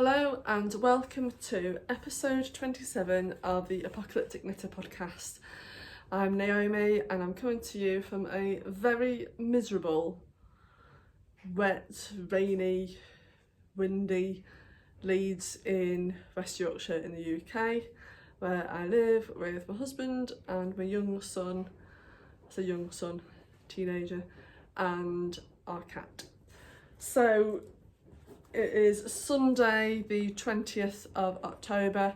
Hello and welcome to episode 27 of the Apocalyptic Knitter podcast. I'm Naomi and I'm coming to you from a very miserable, wet, rainy, windy Leeds in West Yorkshire in the UK, where I live with my husband and my young son, teenager, and our cat. So it is Sunday the 20th of October.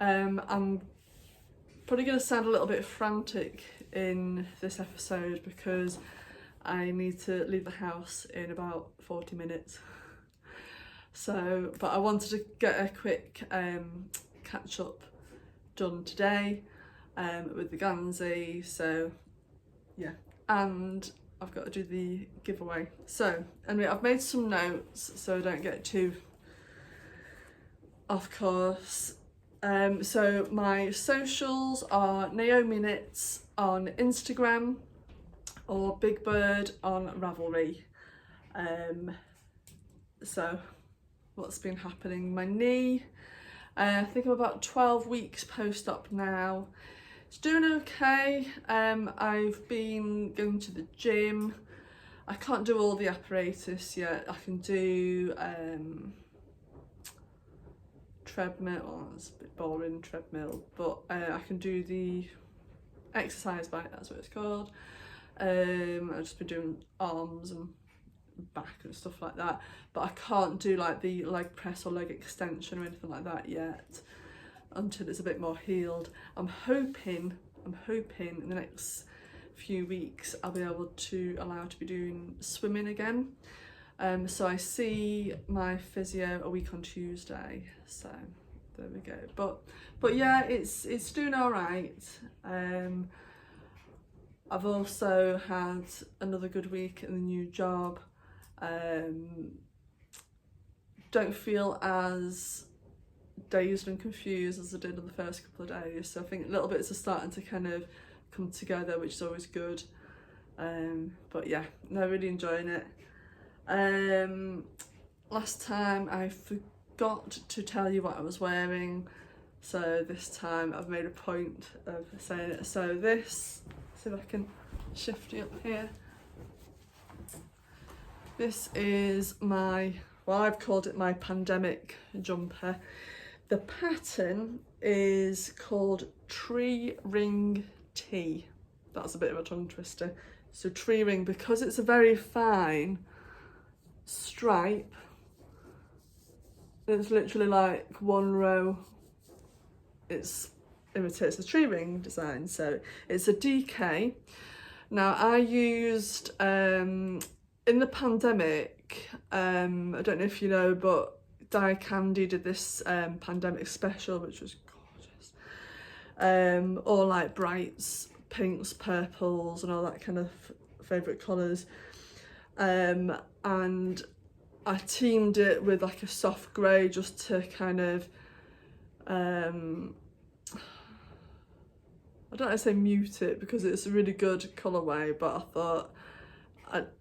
I'm probably going to sound a little bit frantic in this episode because I need to leave the house in about 40 minutes. But I wanted to get a quick catch up done today with the Gansey, so yeah, and I've got to do the giveaway. So anyway, I've made some notes so I don't get too off course. So my socials are Naomi Knits on Instagram or Big Bird on Ravelry. So what's been happening? My knee, I think I'm about 12 weeks post-op now. It's doing okay. I've been going to the gym. I can't do all the apparatus yet. I can do treadmill. Oh, it's a bit boring, treadmill, but I can do the exercise bike, that's what it's called. I've just been doing arms and back and stuff like that, but I can't do like the leg press or leg extension or anything like that yet until it's a bit more healed. I'm hoping in the next few weeks I'll be able to allow to be doing swimming again. So I see my physio a week on Tuesday, so there we go. But yeah, it's doing all right. I've also had another good week in the new job. Don't feel as dazed and confused as I did in the first couple of days, so I think little bits are starting to kind of come together, which is always good. But yeah, no, really enjoying it. Last time I forgot to tell you what I was wearing, so this time I've made a point of saying it. So this, see if I can shift it up here. This is my, well, I've called it my pandemic jumper. The pattern is called Tree Ring Tee. That's a bit of a tongue twister. So tree ring, because it's a very fine stripe, it's literally like one row. It imitates the tree ring design, so it's a DK. Now I used in the pandemic, I don't know if you know, but Dye Candy did this pandemic special, which was gorgeous. All like brights, pinks, purples, and all that kind of favourite colours. And I teamed it with like a soft grey just to kind of, I don't want to say mute it because it's a really good colourway, but I thought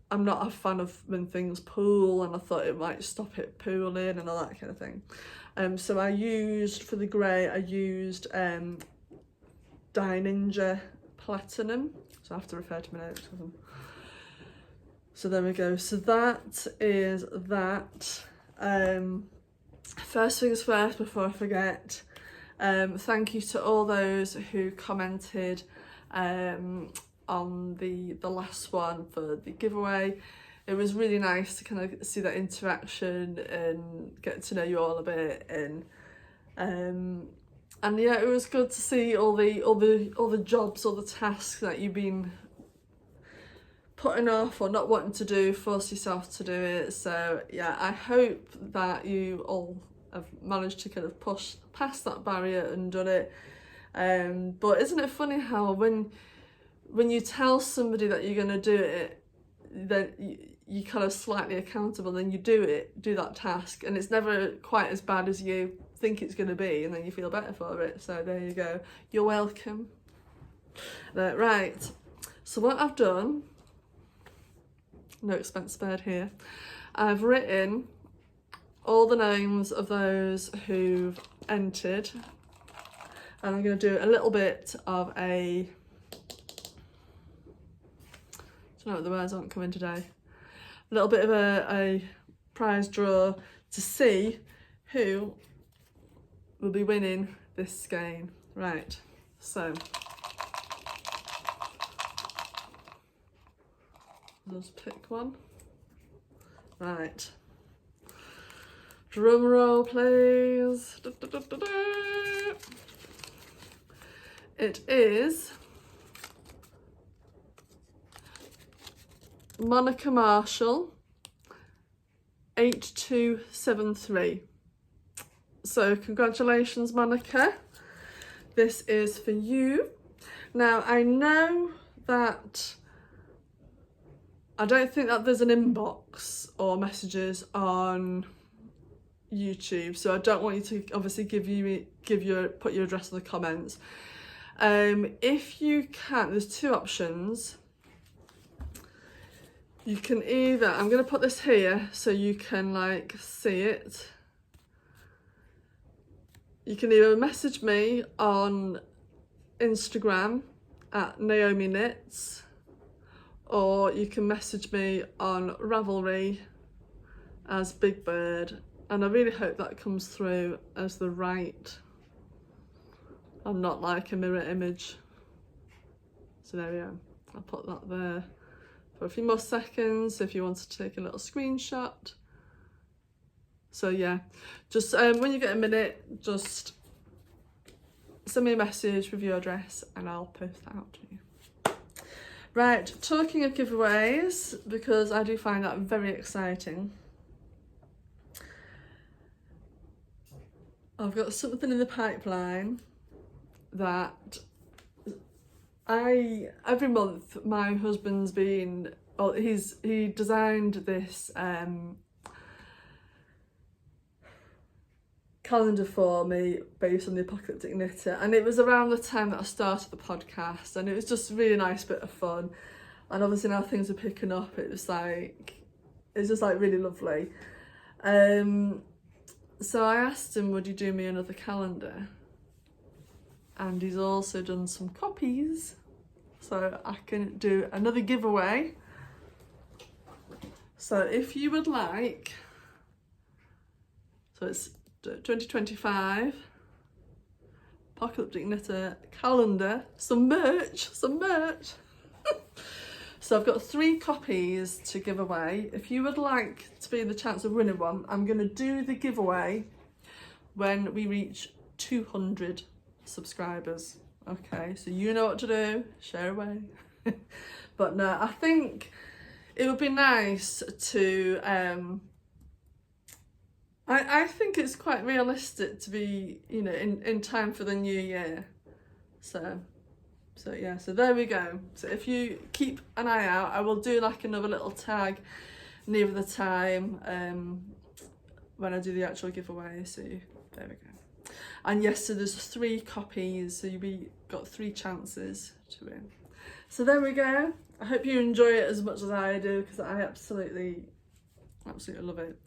I'm not a fan of when things pool, and I thought it might stop it pooling and all that kind of thing. So I used, for the grey, I used Dye Ninja Platinum, so I have to refer to my notes with them. So there we go, so that is that. First things first, before I forget, thank you to all those who commented on the last one for the giveaway. It was really nice to kind of see that interaction and get to know you all a bit, and yeah, it was good to see all the jobs, all the tasks that you've been putting off or not wanting to do, force yourself to do it. So yeah, I hope that you all have managed to kind of push past that barrier and done it. But isn't it funny how when you tell somebody that you're going to do it, then you kind of slightly accountable, then you do that task, and it's never quite as bad as you think it's going to be, and then you feel better for it. So there you go, you're welcome. Right, so what I've done, no expense spared here, I've written all the names of those who've entered, and I'm going to do a little bit of a, I don't know what the words aren't coming today, a little bit of a prize draw to see who will be winning this game. Right, so let's pick one. Right, drum roll please. Da, da, da, da, da. It is Monica Marshall 8273. So congratulations, Monica. This is for you. Now I know that I don't think that there's an inbox or messages on YouTube, so I don't want you to obviously put your address in the comments. If you can, there's two options. You can either, I'm going to put this here so you can like see it. You can either message me on Instagram at Naomi Knits, or you can message me on Ravelry as Big Bird, and I really hope that comes through as the right and not like a mirror image. So there we go, I'll put that there for a few more seconds if you wanted to take a little screenshot. So yeah, just when you get a minute, just send me a message with your address and I'll post that out to you. Right, talking of giveaways, because I do find that very exciting, I've got something in the pipeline that every month my husband's been, well, he designed this calendar for me based on the Apocalyptic Knitter, and it was around the time that I started the podcast, and it was just a really nice bit of fun. And obviously now things are picking up, it's just like really lovely. So I asked him, would you do me another calendar? And he's also done some copies, so I can do another giveaway. So if you would like, so it's 2025 Apocalyptic Knitter calendar, some merch. So I've got 3 copies to give away. If you would like to be in the chance of winning one, I'm going to do the giveaway when we reach 200 subscribers. Okay, so you know what to do, share away. But no, I think it would be nice to I think it's quite realistic to be, you know, in time for the new year. So yeah, so there we go. So if you keep an eye out, I will do like another little tag near the time when I do the actual giveaway. So there we go. And yes, so there's 3 copies, so you've got 3 chances to win. So there we go. I hope you enjoy it as much as I do, because I absolutely love it.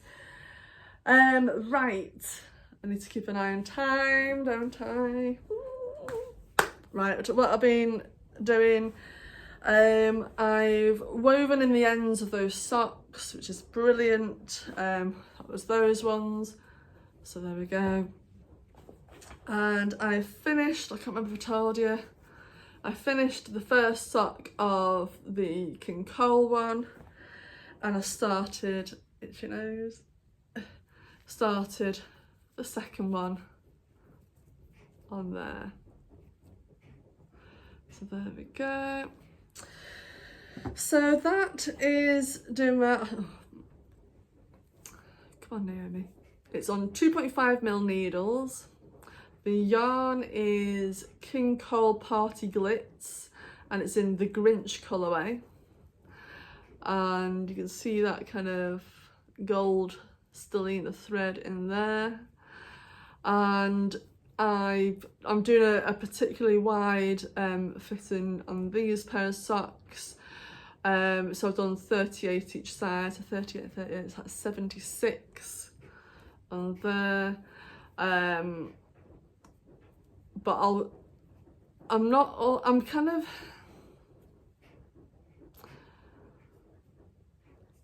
Right, I need to keep an eye on time, don't I? Right, what I've been doing, I've woven in the ends of those socks, which is brilliant. That was those ones, so there we go. And I finished, I can't remember if I told you, I finished the first sock of the King Cole one, and I started, itchy nose, started the second one on there. So there we go. So that is doing that. Oh, come on, Naomi. It's on 2.5mm needles. The yarn is King Cole Party Glitz, and it's in the Grinch colourway. And you can see that kind of gold stelline, the thread in there. And I'm doing a particularly wide fitting on these pair of socks. So I've done 38 each side, so 38, 38, it's like 76 and there. But I'm kind of,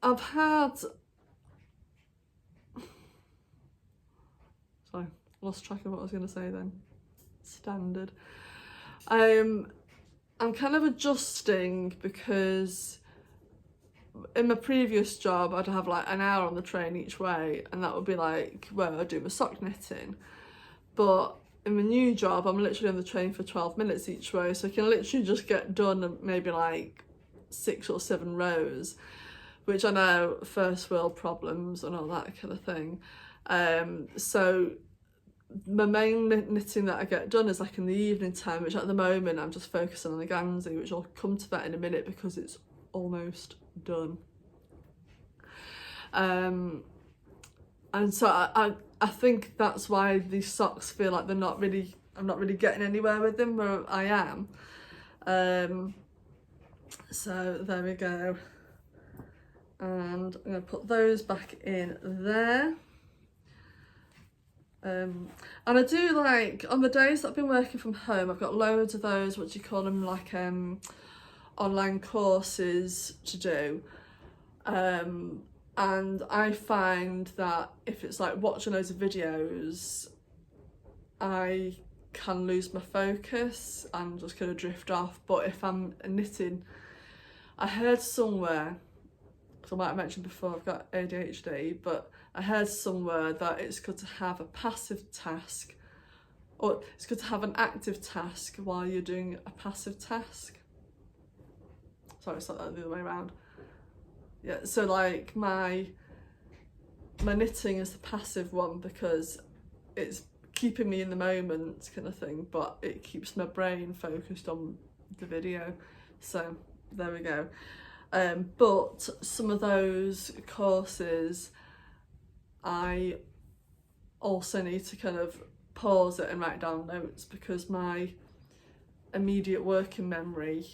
I've had, sorry, lost track of what I was going to say then. Standard. I'm kind of adjusting because in my previous job I'd have like an hour on the train each way, and that would be like where I'd do my sock knitting. But in my new job I'm literally on the train for 12 minutes each way, so I can literally just get done maybe like 6 or 7 rows, which I know, first world problems and all that kind of thing. So my main knitting that I get done is like in the evening time, which at the moment I'm just focusing on the Gansey, which I'll come to that in a minute because it's almost done. And so I think that's why these socks feel like I'm not really getting anywhere with them where I am. So there we go. And I'm going to put those back in there. And I do like, on the days that I've been working from home, I've got loads of those, what do you call them, like online courses to do. And I find that if it's like watching loads of videos, I can lose my focus and just kind of drift off. But if I'm knitting, I heard somewhere, because I might have mentioned before I've got ADHD, but I heard somewhere that it's good to have a passive task, or it's good to have an active task while you're doing a passive task. Sorry, it's not the other way around. Yeah, so like my knitting is the passive one because it's keeping me in the moment kind of thing, but it keeps my brain focused on the video. So there we go. But some of those courses I also need to kind of pause it and write down notes because my immediate working memory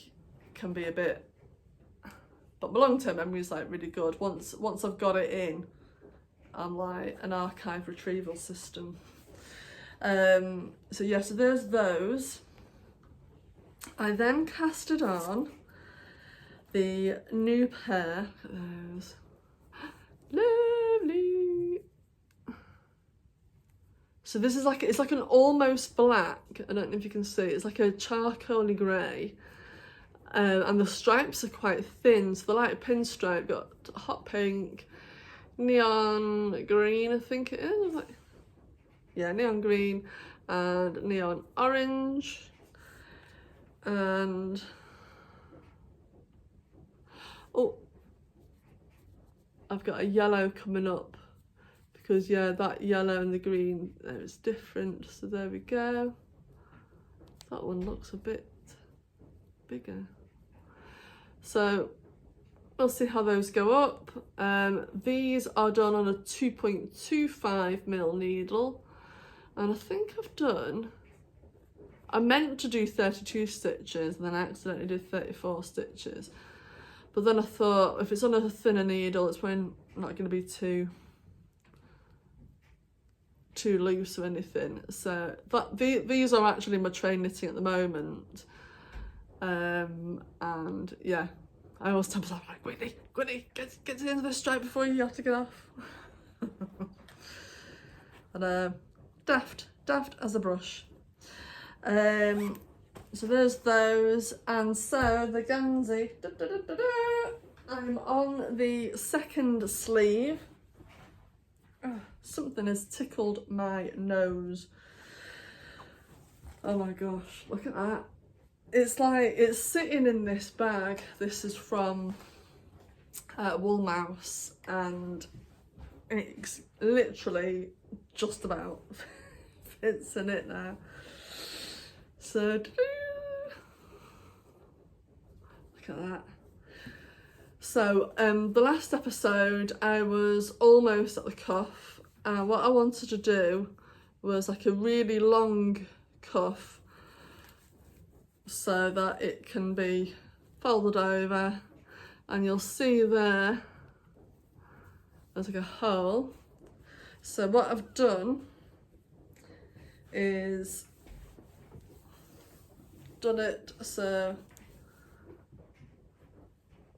can be a bit, but my long-term memory is like really good. Once I've got it in, I'm like an archive retrieval system. So yeah, so there's those. I then casted on the new pair. Look at those. Lovely. So this is like, it's like an almost black, I don't know if you can see, it's like a charcoaly grey. And the stripes are quite thin, so the light pinstripe got hot pink, neon green I think it is, like, yeah, neon green and neon orange, and oh, I've got a yellow coming up because yeah, that yellow and the green there is different, so there we go. That one looks a bit bigger, so we'll see how those go up. These are done on a 2.25mm needle, and I think I meant to do 32 stitches and then I accidentally did 34 stitches, but then I thought if it's on a thinner needle it's probably not going to be too loose or anything. So but these are actually my train knitting at the moment. And yeah, I always tell myself like, Whitney, get to the end of this stripe before you have to get off. And daft as a brush. So there's those, and so the Gansey, I'm on the second sleeve. Oh, something has tickled my nose. Oh my gosh, look at that. It's like, it's sitting in this bag. This is from Wool Mouse, and it's literally just about fits in it now. So, look at that. So, the last episode I was almost at the cuff, and what I wanted to do was like a really long cuff so that it can be folded over, and you'll see there's like a hole. So what I've done is done it so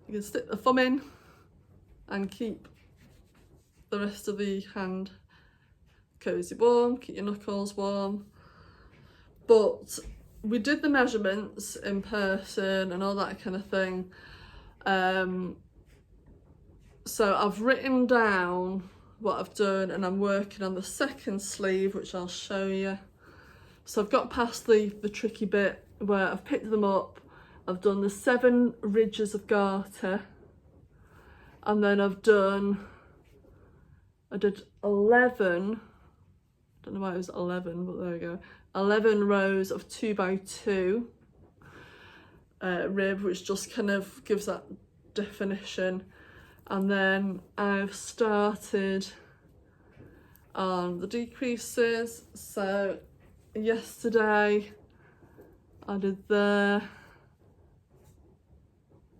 you can stick the thumb in and keep the rest of the hand cozy warm, keep your knuckles warm. But we did the measurements in person and all that kind of thing. So I've written down what I've done and I'm working on the second sleeve, which I'll show you. So I've got past the tricky bit where I've picked them up. I've done the 7 ridges of garter, and then I did 11, I don't know why it was 11, but there we go, 11 rows of 2x2 rib, which just kind of gives that definition. And then I've started on the decreases. So yesterday I did there,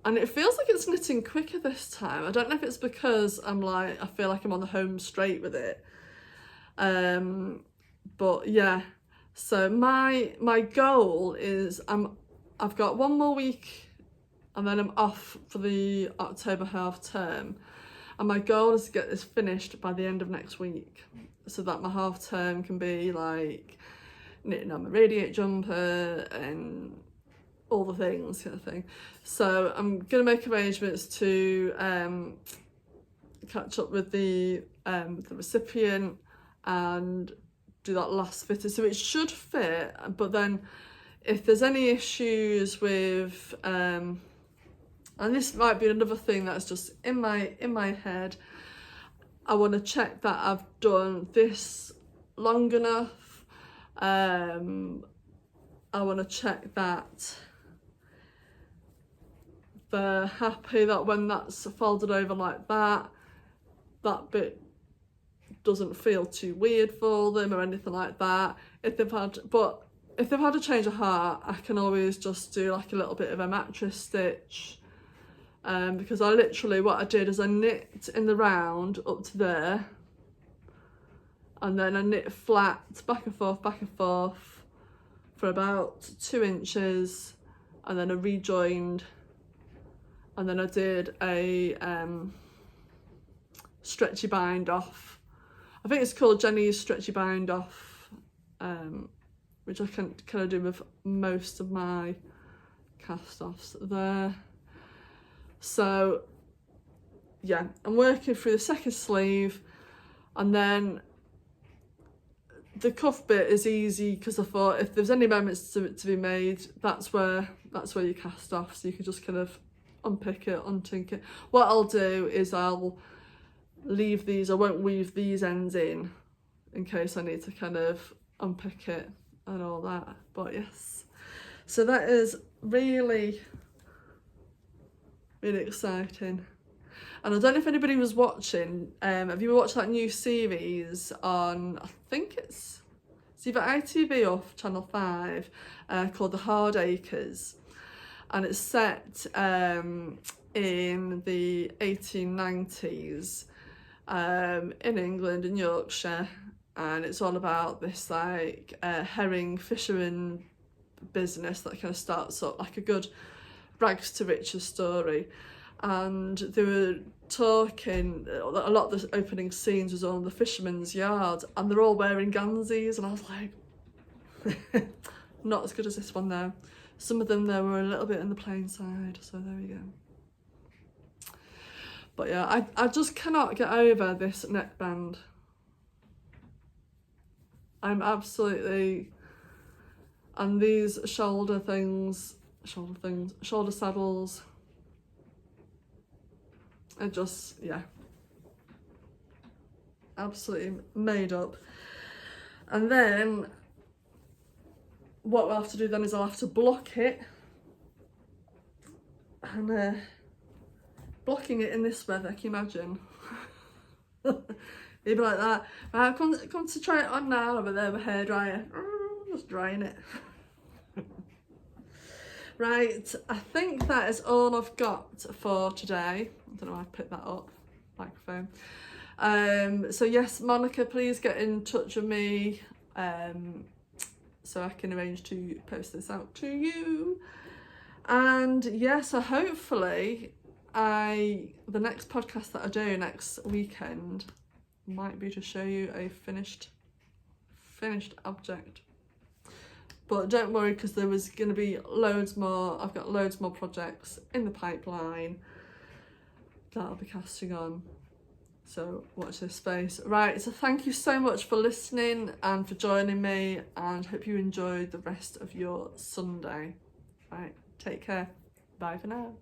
and it feels like it's knitting quicker this time. I don't know if it's because I feel like I'm on the home straight with it. But yeah, so my goal is I've got 1 more week and then I'm off for the October half term, and my goal is to get this finished by the end of next week, so that my half term can be like knitting on my radiate jumper and all the things kind of thing. So I'm gonna make arrangements to catch up with the recipient and do that last fitting, so it should fit. But then if there's any issues with and this might be another thing that's just in my head, I want to check that I've done this long enough. I want to check that they're happy that when that's folded over like that bit doesn't feel too weird for them or anything like that. If they've had a change of heart, I can always just do like a little bit of a mattress stitch, because what I did is I knit in the round up to there, and then I knit flat back and forth for about 2 inches, and then I rejoined, and then I did a stretchy bind off. I think it's called Jenny's stretchy bind off, which I can kind of do with most of my cast offs there. So yeah, I'm working through the second sleeve, and then the cuff bit is easy because I thought if there's any amendments to be made, that's where you cast off, so you can just kind of unpick it, untink it. What I'll do is I'll leave these, I won't weave these ends in case I need to kind of unpick it and all that. But yes, so that is really exciting. And I don't know if anybody was watching, have you watched that new series on, I think it's either ITV or Channel 5, called The Hard Acres, and it's set in the 1890s in England, in Yorkshire, and it's all about this like herring fisherman business that kind of starts up like a good rags to riches story. And they were talking, a lot of the opening scenes was on the fisherman's yard, and they're all wearing Ganseys, and I was like, not as good as this one though. Some of them there were a little bit on the plain side, so there we go. But yeah, I just cannot get over this neckband. I'm absolutely, and these shoulder saddles, are just, yeah, absolutely made up. And then what we'll have to do then is I'll have to block it, and blocking it in this weather, can you imagine? You'd be like that. Right, come to try it on now over there with a hairdryer. Just drying it. Right, I think that is all I've got for today. I don't know why I picked that up, microphone. So yes, Monica, please get in touch with me so I can arrange to post this out to you. And yeah, so hopefully the next podcast that I do next weekend might be to show you a finished object. But don't worry, because there was going to be loads more. I've got loads more projects in the pipeline that I'll be casting on. So watch this space. Right, so thank you so much for listening and for joining me, and hope you enjoy the rest of your Sunday. Right, take care. Bye for now.